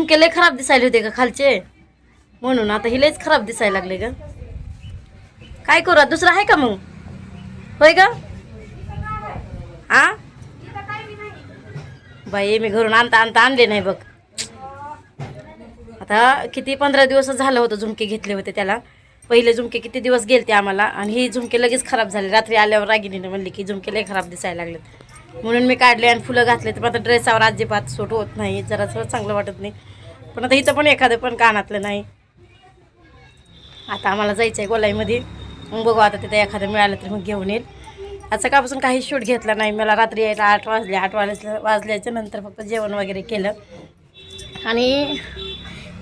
झुमके लय खराब दिसायले होते का खालचे, म्हणून आता ही लयच खराब दिसायला लागले ग. काय करू दुसरं आहे का मग? होय ग. आ बाई मी घरून आणता आणता आणले नाही बघ. आता किती 15 दिवस झालं होतं झुमके घेतले होते त्याला. पहिले झुमके किती दिवस गेलते आम्हाला आणि ही झुमके लगेच खराब झाले. रात्री आल्यावर रागिनीने म्हणली की झुमके लय खराब दिसायला लागलेत, म्हणून मी काढले आणि फुलं घातले. तर आता ड्रेसावर अजिबात सूट होत नाही, जरासं चांगलं वाटत नाही. पण आता इथं पण एखादं पण कानातलं नाही. आता आम्हाला जायचं आहे गोलाईमध्ये, मग बघू आता तिथे एखादं मिळालं तर मग घेऊन येईल. आज सकाळपासून काही शूट घेतला नाही. मला रात्री यायला 8 वाजले. 8 वाजल्याच्या नंतर फक्त जेवण वगैरे केलं आणि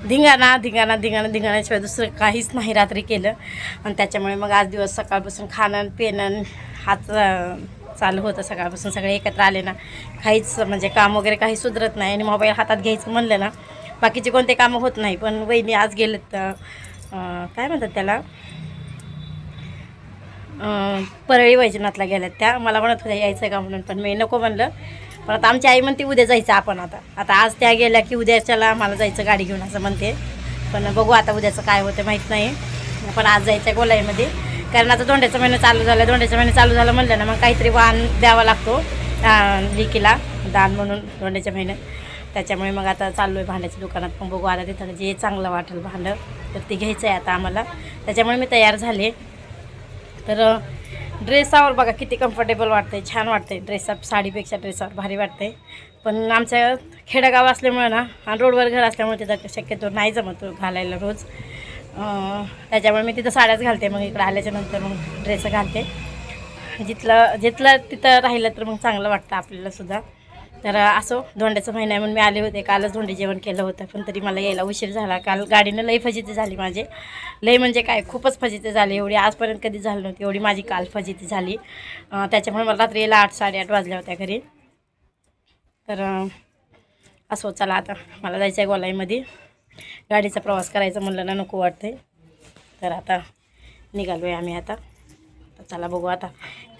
धिंगाणाशिवाय दुसरं काहीच नाही रात्री केलं. आणि त्याच्यामुळे मग आज दिवस सकाळपासून खाणं पिणं हात चालू होतं. सकाळपासून सगळे एकत्र आले ना, काहीच म्हणजे काम वगैरे काही सुधरत नाही. आणि मोबाईल हातात घ्यायचं म्हणलं ना, बाकीचे कोणते कामं होत नाही. पण वहिनी आज गेलेत काय म्हणतात त्याला, परळी वैजनाथला गेल्यात त्या. मला म्हणत होत्या यायचं का म्हणून, पण मी नको म्हणलं. पण आता आमची आई म्हणते उद्या जायचं आपण. आता आज त्या गेल्या की उद्याच्याला मला जायचं गाडी घेऊन असं म्हणते. पण बघू आता उद्याचं काय होतं माहीत नाही. पण आज जायचं आहे गोलाईमध्ये, कारण आता दोंड्याचा महिना चालू झाला. दोंड्याचा महिना चालू झाला म्हणलं ना, मग काहीतरी वाण द्यावा लागतो लिकीला दान म्हणून दोंड्याच्या महिन्यात. त्याच्यामुळे मग आता चाललो आहे भांड्याच्या दुकानात. पण बघू आता तिथं जे चांगलं वाटेल भांडं तर ते घ्यायचं आहे आता आम्हाला. त्याच्यामुळे मी तयार झाले. तर ड्रेसावर बघा किती कम्फर्टेबल वाटते, छान वाटते. ड्रेसात साडीपेक्षा ड्रेसावर भारी वाटते. पण आमच्या खेडेगाव असल्यामुळे ना, आणि रोडवर घर असल्यामुळे तिथं शक्यतो नाही जमत घालायला रोज. त्याच्यामुळे मी तिथं साड्याच घालते. मग इकडं आल्याच्यानंतर मग ड्रेस घालते. जिथलं तिथं राहिलं तर मग चांगलं वाटतं आपल्यालासुद्धा. तर असो, धोंड्याचा महिना म्हणून मी आले होते. कालच धोंडे जेवण केलं होतं, पण तरी मला यायला उशीर झाला. काल गाडीनं लई फजिती झाली माझे. लई म्हणजे काय, खूपच फजिती झाली. एवढी आजपर्यंत कधी झाली नव्हती एवढी माझी काल फजिती झाली. त्याच्यामुळे मला रात्री यायला 8-8:30 वाजल्या होत्या घरी. तर असो, चला आता मला जायचं आहे गोलाईमध्ये. गाडीचा प्रवास करायचा म्हणलं ना नको वाटते. तर आता निघालो आहे आम्ही आता. तर चला बघू आता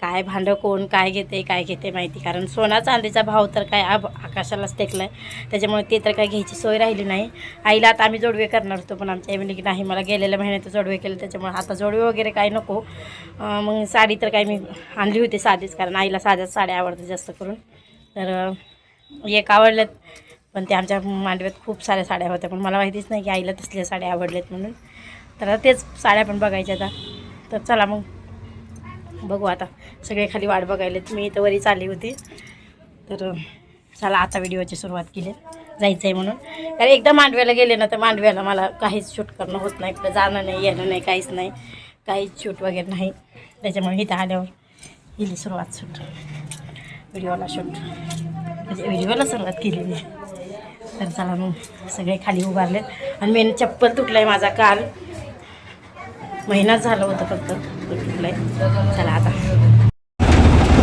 काय भांडं कोण काय घेते माहिती. कारण सोना चांदीचा भाव तर काय आकाशालाच टेकला आहे. त्याच्यामुळे ते तर काय घ्यायची सोय राहिली नाही. आईला आता आम्ही जोडवे करणार होतो, पण आमच्या आई म्हणली की नाही, मला गेलेल्या महिन्यात जोडवे केले, त्याच्यामुळे आता जोडवे वगैरे काय नको. मग साडी तर काय मी आणली होती साधीच, कारण आईला साध्याच साड्या आवडतात जास्त करून. तर एक आवडल्यात, पण ते आमच्या मांडव्यात खूप साऱ्या साड्या होत्या, पण मला माहितीच नाही की आईला तसल्या साड्या आवडल्यात म्हणून. तर तेच साड्या पण बघायच्या आता. तर चला मग बघू आता. सगळे खाली वाट बघायलेत, मी इथं वरी चालली होती. तर चला आता व्हिडिओची सुरुवात केली, जायचं आहे म्हणून. कारण एकदा मांडव्याला गेले ना, तर मांडव्याला मला काहीच शूट करणं होत नाही. कुठं जाणं नाही, येणं नाही, काहीच नाही, काहीच शूट वगैरे नाही. त्याच्यामुळे इथं आल्यावर केली सुरुवात शूट, व्हिडिओला सुरुवात केली मी. तर चला मग सगळे खाली उभारलेत. आणि मेन चप्पल तुटला आहे माझा, काल महिनाच झालं होतं फक्त तुटलं आहे. चला आता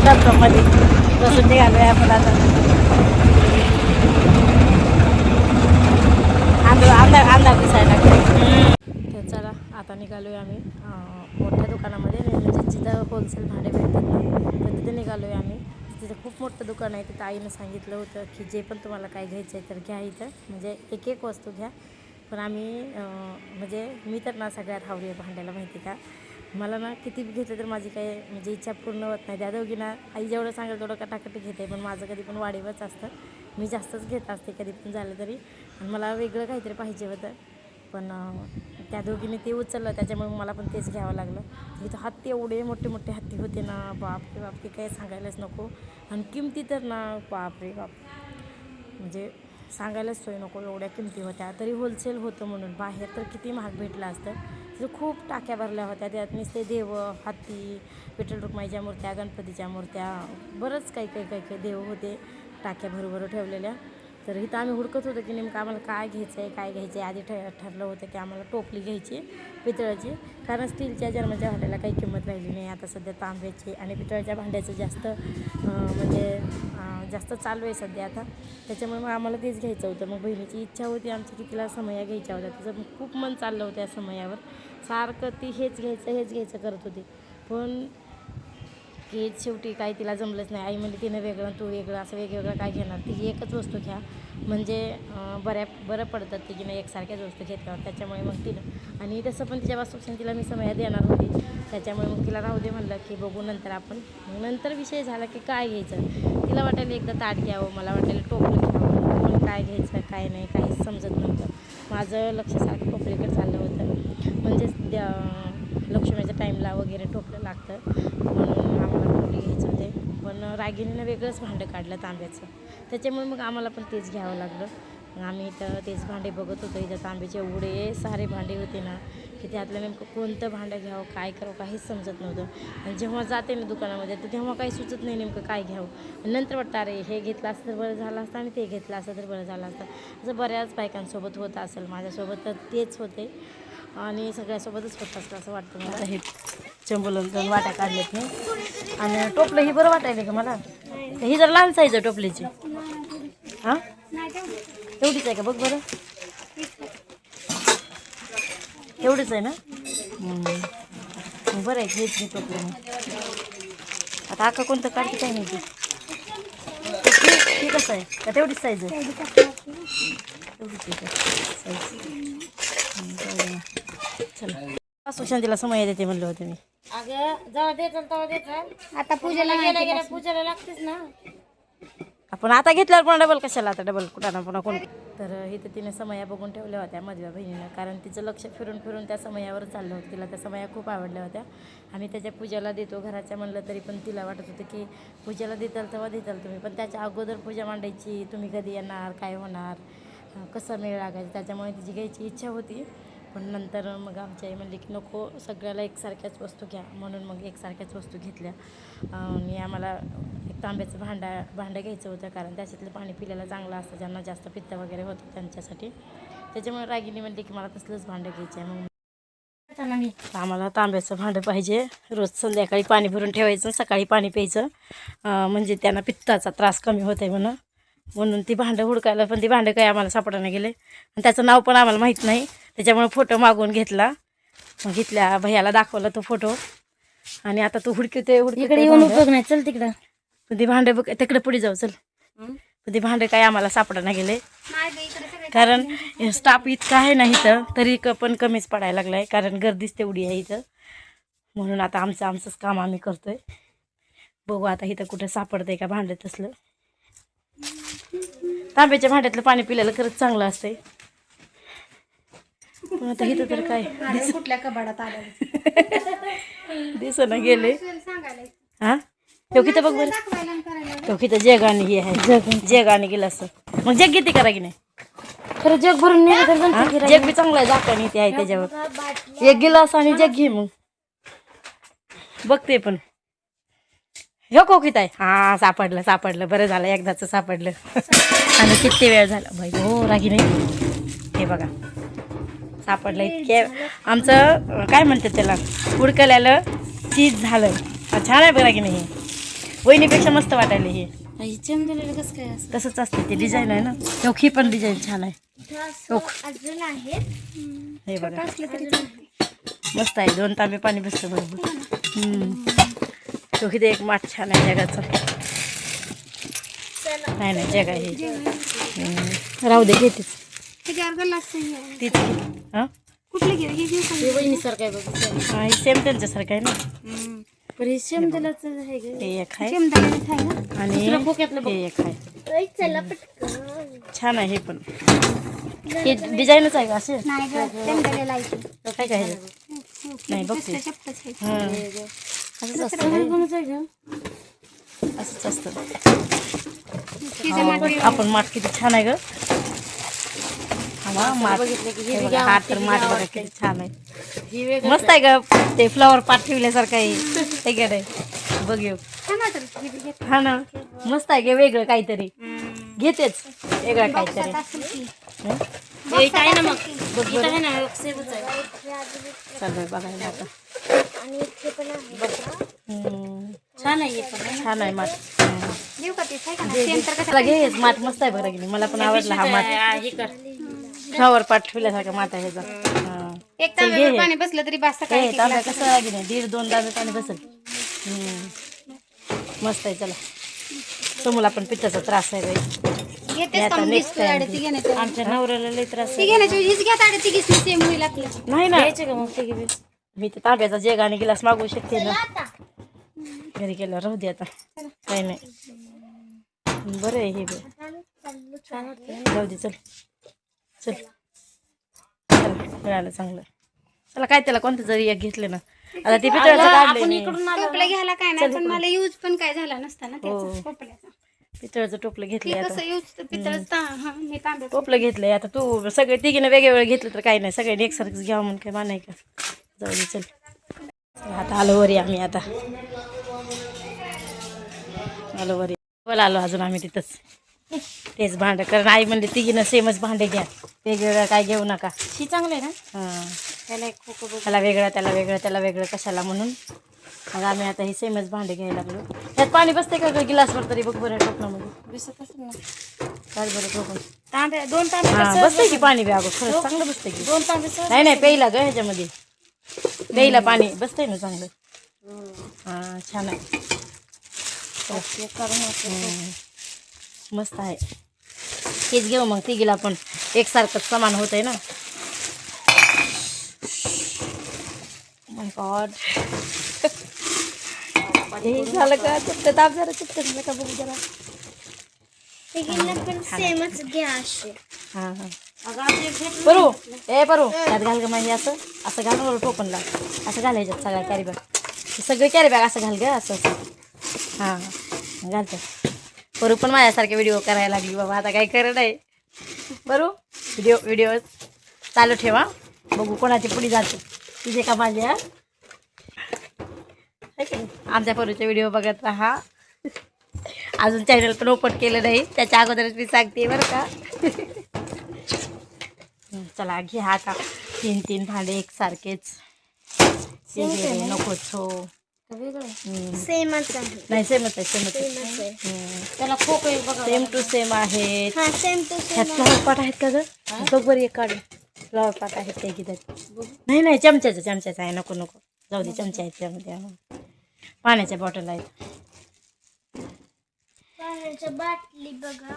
लॅपटॉपमध्ये बसून निघालो आहे आपण आता. अंधार दिसायला लागले. तर चला आता निघालो आहे आम्ही मोठ्या दुकानामध्ये, म्हणजे जिथं होलसेल भांडे भेटतात ना, तर तिथे निघालो आहे आम्ही. तिथं खूप मोठं दुकान आहे. तिथं आईनं सांगितलं होतं की जे पण तुम्हाला काय घ्यायचं आहे तर घ्या इथं, म्हणजे एक वस्तू घ्या. पण आम्ही म्हणजे मी तर ना सगळ्यात हावरी आहे भांड्याला, माहिती का. मला ना किती घेतलं तर माझी काही म्हणजे इच्छा पूर्ण होत नाही. त्या दोघींना आई जेवढं सांगेल तेवढं कटाकटी घेते, पण माझं कधी पण वाढीवच असतं. मी जास्तच घेत असते कधी पण झालं तरी. आणि मला वेगळं काहीतरी पाहिजे होतं, पण त्या दोघींनी ते उचललं, त्याच्यामुळे मला पण तेच घ्यावं लागलं. तिथं हत्ती एवढे मोठे मोठे हत्ती होते ना, बाप रे बाप, ते काही सांगायलाच नको. आणि किमती तर ना बाप रे बाप, म्हणजे सांगायलाच सोय नको, एवढ्या किमती होत्या. तरी होलसेल होतं म्हणून, बाहेर तर किती महाग भेटलं असतं. तिथं खूप टाक्या भरल्या होत्या. त्यात नुसते देव, हत्ती, विठ्ठल रुक्माईच्या मूर्त्या, गणपतीच्या मूर्त्या, बरंच काही देव होते टाक्या भरभर ठेवलेल्या. तर इथं आम्ही हुडकत होतो की नेमकं आम्हाला काय घ्यायचं आहे. आधी ठरलं होतं की आम्हाला टोपली घ्यायची पितळाची, कारण स्टीलच्या जर्मनच्या भांड्याला काही किंमत राहिली नाही. आता सध्या तांब्याची आणि पितळाच्या भांड्याचं जास्त म्हणजे जास्त चालू आहे सध्या आता. त्याच्यामुळे मग आम्हाला तेच घ्यायचं होतं. मग बहिणीची इच्छा होती आमची की तिला समया घ्यायच्या होत्या. तिचं खूप मन चाललं होतं या समयावर, सारखं ती हेच घ्यायचं करत होती. पण की शेवटी काय तिला जमलंच नाही. आई म्हणजे तिनं वेगळं तू वेगळं असं वेगवेगळं काय घेणार, ती एकच वस्तू घ्या म्हणजे बरं पडतं तिने एकसारख्याच वस्तू घेतल्यावर. त्याच्यामुळे मग तिनं आणि तसं पण तिच्यापासून तिला मी समय देणार होती, त्याच्यामुळे मग तिला राहू दे म्हणलं की बघू नंतर आपण. नंतर विषय झाला की काय घ्यायचं, तिला वाटायला एकदा ताट घ्यावं, मला वाटायला टोपलं घ्यावं, पण काय घ्यायचं काय नाही काहीच समजत नव्हतं. माझं लक्ष सारखं टोपलीकडे चाललं होतं, म्हणजेच लक्ष्मीच्या टाईमला वगैरे टोपलं लागतं म्हणून आम्हाला टोपली घ्यायचं होते. पण रागिणीनं वेगळंच भांडं काढलं तांब्याचं, त्याच्यामुळे मग आम्हाला पण तेच घ्यावं लागलं. आम्ही इथं तेच भांडे बघत होतो. इथं तांब्याचे एवढे सारे भांडे होते ना की त्यातलं नेमकं कोणतं भांडं घ्यावं काय करावं काहीच समजत नव्हतं. आणि जेव्हा जाते ना दुकानामध्ये तर तेव्हा काही सुचत नाही नेमकं काय घ्यावं. नंतर वाटतं अरे हे घेतलं असतं तर बरं झालं असतं आणि ते घेतलं असतं तर बरं झालं असतं. असं बऱ्याच बायकांसोबत होत असेल, माझ्यासोबत तर तेच होते आणि सगळ्यासोबतच होत असतं असं वाटतं मला. हे चंबुलन दोन वाट्या काढल्यात मी आणि टोपलं ही बरं वाटायला का मला. ही जर लहान साईज आहे टोपलीची. हां एवढीच आहे का बघ बरं, एवढीच आहे ना. बरं आहे घेत मी टोपलं. आता आका कोणतं काढते काय नाही ती कसं आहे का तेवढीच साईज आहे, एवढीच आहे साईज. चला सुशांतीला समय देते म्हणलं होतं मी. अगं जेव्हा देतात तेव्हा देतात, आता पूजेला गेला पूजेला लागतेच ना. आपण आता घेतल्यावर पण डबल कशाला, आता डबल कुठं ना पुन्हा कोण. तर इथं तिने समया बघून ठेवल्या होत्या मधव्या बहिणीनं, कारण तिचं लक्ष फिरून फिरून त्या समयावर चाललं होतं. तिला त्या समया खूप आवडल्या होत्या. आम्ही त्याच्या पूजेला देतो घराच्या म्हणलं तरी पण तिला वाटत होतं की पूजेला देताल तेव्हा देताल तुम्ही, पण त्याच्या अगोदर पूजा मांडायची, तुम्ही कधी येणार काय होणार कसं मेळ लागायचं, त्याच्यामुळे तिची घ्यायची इच्छा होती. पण नंतर मग आमची आई म्हणली की नको सगळ्याला एकसारख्याच वस्तू घ्या, म्हणून मग एकसारख्याच वस्तू घेतल्या. आणि आम्हाला एक तांब्याचं भांडं घ्यायचं होतं, कारण त्याच्यातलं पाणी पिल्याला चांगलं असतं, ज्यांना जास्त पित्त वगैरे होतं त्यांच्यासाठी. त्याच्यामुळे रागिनी म्हणली की मला तसलंच भांडं घ्यायचं आहे. मग आम्हाला तांब्याचं भांडं पाहिजे. रोज संध्याकाळी पाणी भरून ठेवायचं, सकाळी पाणी प्यायचं, म्हणजे त्यांना पित्ताचा त्रास कमी होत आहे म्हणून ती भांडं हुडकायला, पण ती भांडं काही आम्हाला सापडायला गेले आणि त्याचं नाव पण आम्हाला माहीत नाही. त्याच्यामुळे फोटो मागवून घेतला, मग इथल्या भैयाला दाखवला तो फोटो. आणि आता तू हुडकते इकडे येऊन उपयोग नाही, चल तिकडं. पण ती भांडे बघ तिकडे पुढे जाऊ चल. पण ती भांडे काय आम्हाला सापडायला गेले, कारण स्टाफ इतका आहे ना इथं तरी पण कमीच पडायला लागलाय, कारण गर्दीच तेवढी आहे इथं. म्हणून आता आमचंच काम आम्ही करतोय. बघू आता इथं कुठं सापडतंय का भांडे तसलं. तांब्याच्या भांड्यातलं पाणी पिल्याला खरंच चांगलं असतंय. पण आता इथं तर काय कुठल्या कबाडात आलं दिसना गेले. हां तो किती बघ बरं, तो किती जग आणि हे आहे जग आणि गेलं असं. मग जग किती करा की नाही खरं जग भरून नेलं तर जग बी चांगलं आहे, झाकण इथे आहे त्याच्यावर. एक गिलास आणि जग घे मग बघते. पण हो कोकित आहे. हां सापडलं बरं झालं एकदाचं सापडलं. आणि किती वेळ झाला बाई हो रागी नाही. हे बघा सापडलं. इतके आमचं काय म्हणतात त्याला उडकल्याला चीज झालं. छान आहे बघा की नाही, वहिनीपेक्षा मस्त वाटायला हे. कसं काय असं तसंच असते ते, डिझाईन आहे ना. चौकी पण डिझाईन छान आहे. हे बघा मस्त आहे. 2 तांबे पाणी बसतं बरोबर. चौकी ते एक माठ छान आहे जगाचं. नाही जग आहे हे. राहू दे घेतेच तीच हां वहिनीसारखं आहे बघ. हा सेम त्यांच्यासारखं आहे ना. पण हे शेमदलाच आहे ग. हे एक आहे शेमदला आणि हे एक आहे. छान आहे हे पण. हे डिझाईनच आहे का असे काय काय नाही बघते. हां असंच असतं, असंच असतं. आपण माठ किती छान आहे ग. माठ हात तर माठ बघा किती छान आहे, मस्त आहे ग. ते फ्लॉवर पाट ठेवल्यासारखं आहे काय नाही बघ येऊ. हा ना मस्त आहे ग, वेगळं काहीतरी घेतेच वेगळं काहीतरी. काय ना मग बघ बरं चालू बघायला आता. छान आहे पण छान आहे माठ. घे माठ मस्त आहे बघा की. मला पण आवडला हा माठ. फ्लॉवर पाट ठेवल्यासारखा माठ आहे ह्याचा. एक तांब्यावर पाणी बसलं तरी बास. तांब्या कसं लागे नाही 1.5-2 तांबे पाणी बसेल. मस्त आहे. चला समोर आपण पित्ताचा त्रास आहे बाई. घेतेच आता का मग next बिस्कुट आडे time. ती घेण्याचं आमच्या नवऱ्याला लई त्रास ती आहे. घेण्याची हीच घ्या आडे ती घेतली सेम होईल आपलं नाही ना घ्यायचे का मग ते घे मी तर तांब्याचा जग आणि गिलास मागवू शकते ना. घरी गेल्यावर राहू दे आता. काही नाही बरं आहे हे बी. छान वाटतं. जाऊ दे चल चल चल मिळालं चांगलं. चला काय त्याला कोणतं जरी एक घेतलं ना. आता ते पितळाचं काढलंय आपण मी. इकडून टोपलं घ्यायला काय नाही पण मला यूज पण काय झाला नसता ना त्याचा टोपल्याचा पितळाचं टोपलं घेतलंय ते आता. कसं यूज पितळच हा मी तांबे टोपलं घेतलंय आता. तू सगळे तिघीनं वेगवेगळं घेतलं तर काही नाही. सगळ्यांनी एकसारखंच घ्यावं म्हणून काय मानाय का. जाऊ दे चल. आता आलो वरी आम्ही आता आलो वरी बोला आलो अजून आम्ही तिथंच तेच भांडं कारण आई म्हणले तिघीनं सेमच भांडे घ्या वेगवेगळं काय घेऊ नका. ही चांगलं आहे ना हां त्याला एक खोकं बघ त्याला वेगळं त्याला वेगळं त्याला वेगळं कशाला म्हणून मग आम्ही आता ही सेमच भांडे घ्यायला लागलो. त्यात पाणी बसते का गं गिलासवर तरी बघ बरं टोपणामध्ये दिसत असेल ना काय बरं टोपण तांबे दोन तांबे हां बसतंय की पाणी बी अगं खरंच चांगलं बसतंय की. दोन तांबे सहज नाही नाही प्यायला ग ह्याच्यामध्ये प्यायला पाणी बसतंय ना चांगलं. हां छान आहे मस्त आहे. हेच घेऊ मग तिघीला पण एकसारखंच समान होत आहे ना. माय गॉड हे झालं का चुपतं ताप जरा चुपतं झालं का बघू जरा. पण सेमच घ्या असे हां हां परू ए परू त्यात घाल ग माझी असं असं घाल बरं टोपणला असं घालायच्यात सगळ्या कॅरी बॅग सगळे कॅरी बॅग असं घाल ग असं असं हां हां घालतं. परू पण माझ्यासारखे व्हिडिओ करायला लागली बाबा आता काही करत आहे. परू व्हिडिओ चालू ठेवा बघू कोणाची पुढे जाते तुझे का माझ्या. आमच्या परूचे व्हिडिओ बघत राहा. अजून चॅनल पण ओपन केलं नाही त्याच्या अगोदरच मी सांगते बरं का. चला घ्या आता 3 भांडे एकसारखेच नकोच हो सेमच आहे नाही सेमच आहे सेमच आहे. त्याला खोकं आहे बघा सेम टू सेम आहेत. हा सेम टू ह्यात फ्लॉवर पाट आहेत का गं बघ बरं एक काढ फ्लॉवर पाट आहेत ते की त्यात नाही नाही चमच्याचं आहे नको नको जाऊ दे चमचे आहेत त्यामध्ये पाण्याच्या बॉटल आहेत. बाटली बघा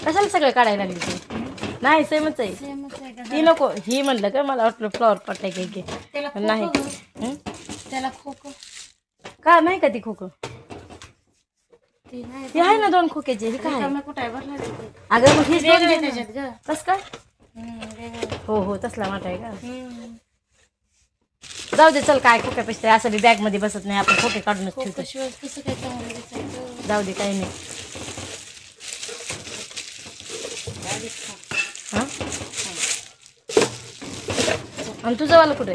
कशाला सगळं काढायला लागली ती नाही सेमच आहे सेमच आहे का ती नको ही म्हणलं का मला वाटलं फ्लॉवर पाट आहे काही त्याला नाही खोकं त्याला खोकं का नाही का ती खोकं ती नाही ती आहे ना 2 खोक्याची ही काय रिकाम्या कुठे भरला ते अगं मग हीच वेगळं आहे दोन त्याच्यात ग कस काय वेगळं हो हो तसला वाटा आहे का. जाऊ दे चल काय खोक्या पैसे असं बी बॅगमध्ये बसत नाही आपण खोके काढूनच ठेवतो. शिवाय कसं काय चांगलं दिसायचं जाऊ दे काही नाही. हां आणि तुझं वालं कुठे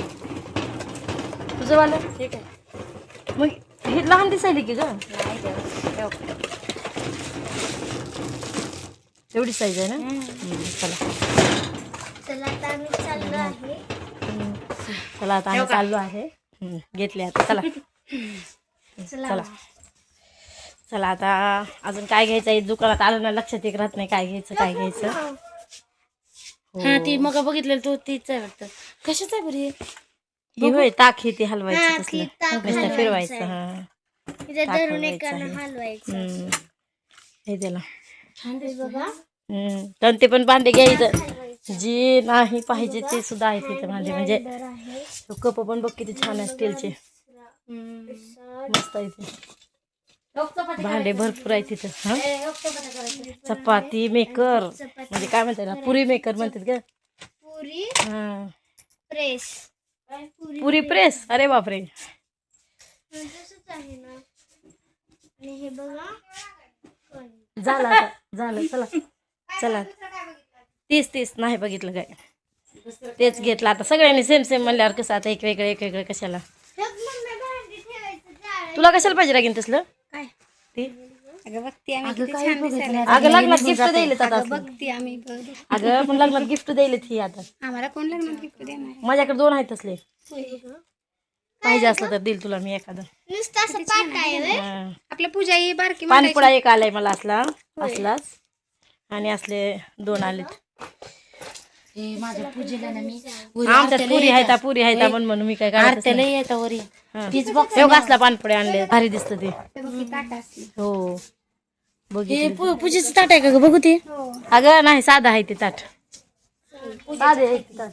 तुझं वालं ठीक आहे मग हे लहान दिसायली की ग एवढी साईज आहे ना. चला चला आता आम्ही चाललो आहे चला आता आम्ही चाललो आहे घेतले आता चला चला चला आता अजून काय घ्यायचं आहे दुकानात आलं ना लक्षात एक राहत नाही काय घ्यायचं. हा ती मग बघितलेलं तू तीच आहे वाटतं कशाच आहे बरी ही होय ताक ही ती हलवायचं तसलं नुसतं फिरवायचं हां हलवायचं हे त्याला बघा तर ते पण भांडे घ्यायचं जी नाही पाहिजे ते सुद्धा आहे तिथे भांडे म्हणजे कप पण बघ किती छान आहे स्टीलचे मस्त आहे ते भांडे भरपूर आहे तिथं. हां चपाती मेकर म्हणजे काय म्हणतात ना पुरी मेकर म्हणतात का पुरी हां प्रेस पुरी प्रेस अरे बापरे आहे ना आणि हे बघा झालं आता झालं चला चला 30 नाही बघितलं काय तेच घेतलं आता सगळ्यांनी सेम म्हणल्यावर कसं आता एक वेगळं कशाला तुला कशाला पाहिजे लागेल तसलं काय ती अगं बघती आम्ही अगं किती काय छान बघितलं दिसायला. अगं लग्नात गिफ्ट द्यायलेत आता असलं. बघती आम्ही अगं पण लग्नात गिफ्ट द्यायलेत ही आता आम्हाला कोण लग्नात गिफ्ट देणार माझ्याकडे 2 आहेत तसले पाहिजे असलं तर देईल तुला मी एखादं. नुसतं असं पाट आहे हां. आपल्या पूजा ही बारकी पानपुडा एक आलाय मला असलाच आणि असले 2 आलेत. हे माझ्या पूजेला ना मी आमच्यात पुरी आहेत म्हणून मी काय काढतच आरत्याला नाही. येतं वरी हा. तीच बॉक्स हे असला पानपुडे आणले भारी दिसत ते हो हे पूजेचं ताट आहे का ग बघू ते अगं नाही साधं आहे ते ताट साधे आहे ते ताट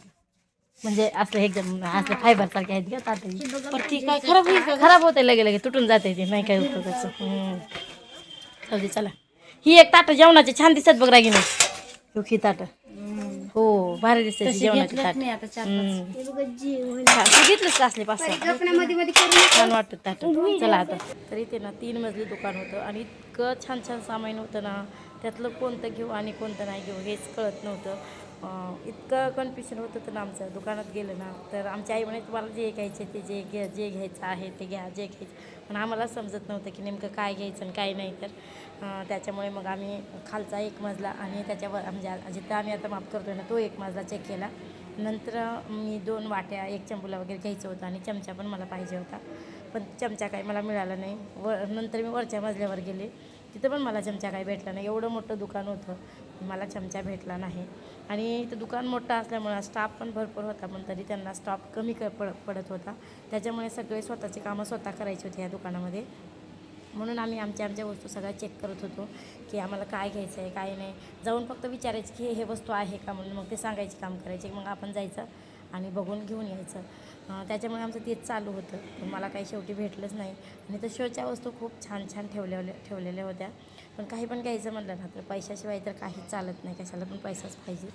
म्हणजे असलं एकदम असलं फायबर सारखे आहेत का ताट पर ती काय खराब होईल का खराब होते लगे तुटून जाते ते नाही काय उपयोगाचं जाऊ दे चला ही एक ताट जेवणाची छान दिसत बघ रागिनी ही ताट हो भारी दिसते जेवणाची ताट मी आता चार घेतलंच का असले पाच छान वाटत ताट चला आता तरी ते ना 3 मजली दुकान होतं आणि इतकं छान छान सामान होतं ना त्यातलं कोणतं घेऊ आणि कोणतं नाही घेऊ हेच कळत नव्हतं इतकं कन्फ्युजन होतं तर ना आमचं दुकानात गेलं ना तर आमची आई म्हणे तुम्हाला जे घ्यायचे ते जे घ्यायचं आहे ते घ्या जे घ्यायचं पण आम्हाला समजत नव्हतं की नेमकं काय घ्यायचं आणि काय नाही तर त्याच्यामुळे मग आम्ही खालचा 1 मजला आणि त्याच्यावर म्हणजे जिथं आम्ही आता माफ करतो ना तो 1 मजला चेक केला नंतर मी 2 वाट्या 1 चंबुला वगैरे घ्यायचं होतं आणि चमचा पण मला पाहिजे होता पण चमचा काही मला मिळाला नाही नंतर मी वरच्या मजल्यावर गेले तिथं पण मला चमचा काही भेटला नाही एवढं मोठं दुकान होतं मला चमचा भेटला नाही आणि ते दुकान मोठं असल्यामुळं स्टाफ पण भरपूर होता पण तरी त्यांना स्टाफ कमी पडत होता त्याच्यामुळे सगळे स्वतःची कामं स्वतः करायची होती या दुकानामध्ये म्हणून आम्ही आमच्या वस्तू सगळ्या चेक करत होतो की आम्हाला काय घ्यायचं आहे काय नाही जाऊन फक्त विचारायचं की हे वस्तू आहे का म्हणून मग ते सांगायचे काम करायचे मग आपण जायचं आणि बघून घेऊन यायचं त्याच्यामुळे आमचं तेच चालू होतं पण मला काही शेवटी भेटलंच नाही आणि तर शोच्या वस्तू खूप छान छान ठेवलेल्या होत्या पण काही पण घ्यायचं म्हटलं ना तर पैशाशिवाय तर काहीच चालत नाही कशाला पण पैसाच पाहिजे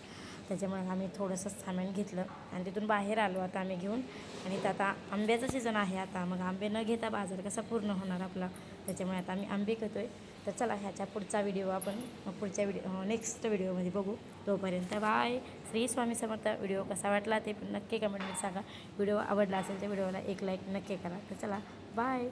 त्याच्यामुळे आम्ही थोडंसं सामान घेतलं आणि तिथून बाहेर आलो आता आम्ही घेऊन आणि तर आता आंब्याचं सीझन आहे आता मग आंबे न घेता बाजार कसा पूर्ण होणार आपला त्याच्यामुळे आता आम्ही आंबे घेतोय तर चला ह्याच्या पुढचा व्हिडिओ आपण पुढच्या नेक्स्ट व्हिडिओमध्ये बघू तोपर्यंत बाय श्री स्वामी समर्थ व्हिडिओ कसा वाटला ते पण नक्की कमेंटमध्ये सांगा व्हिडिओ आवडला असेल तर व्हिडिओला एक लाईक नक्की करा तर चला बाय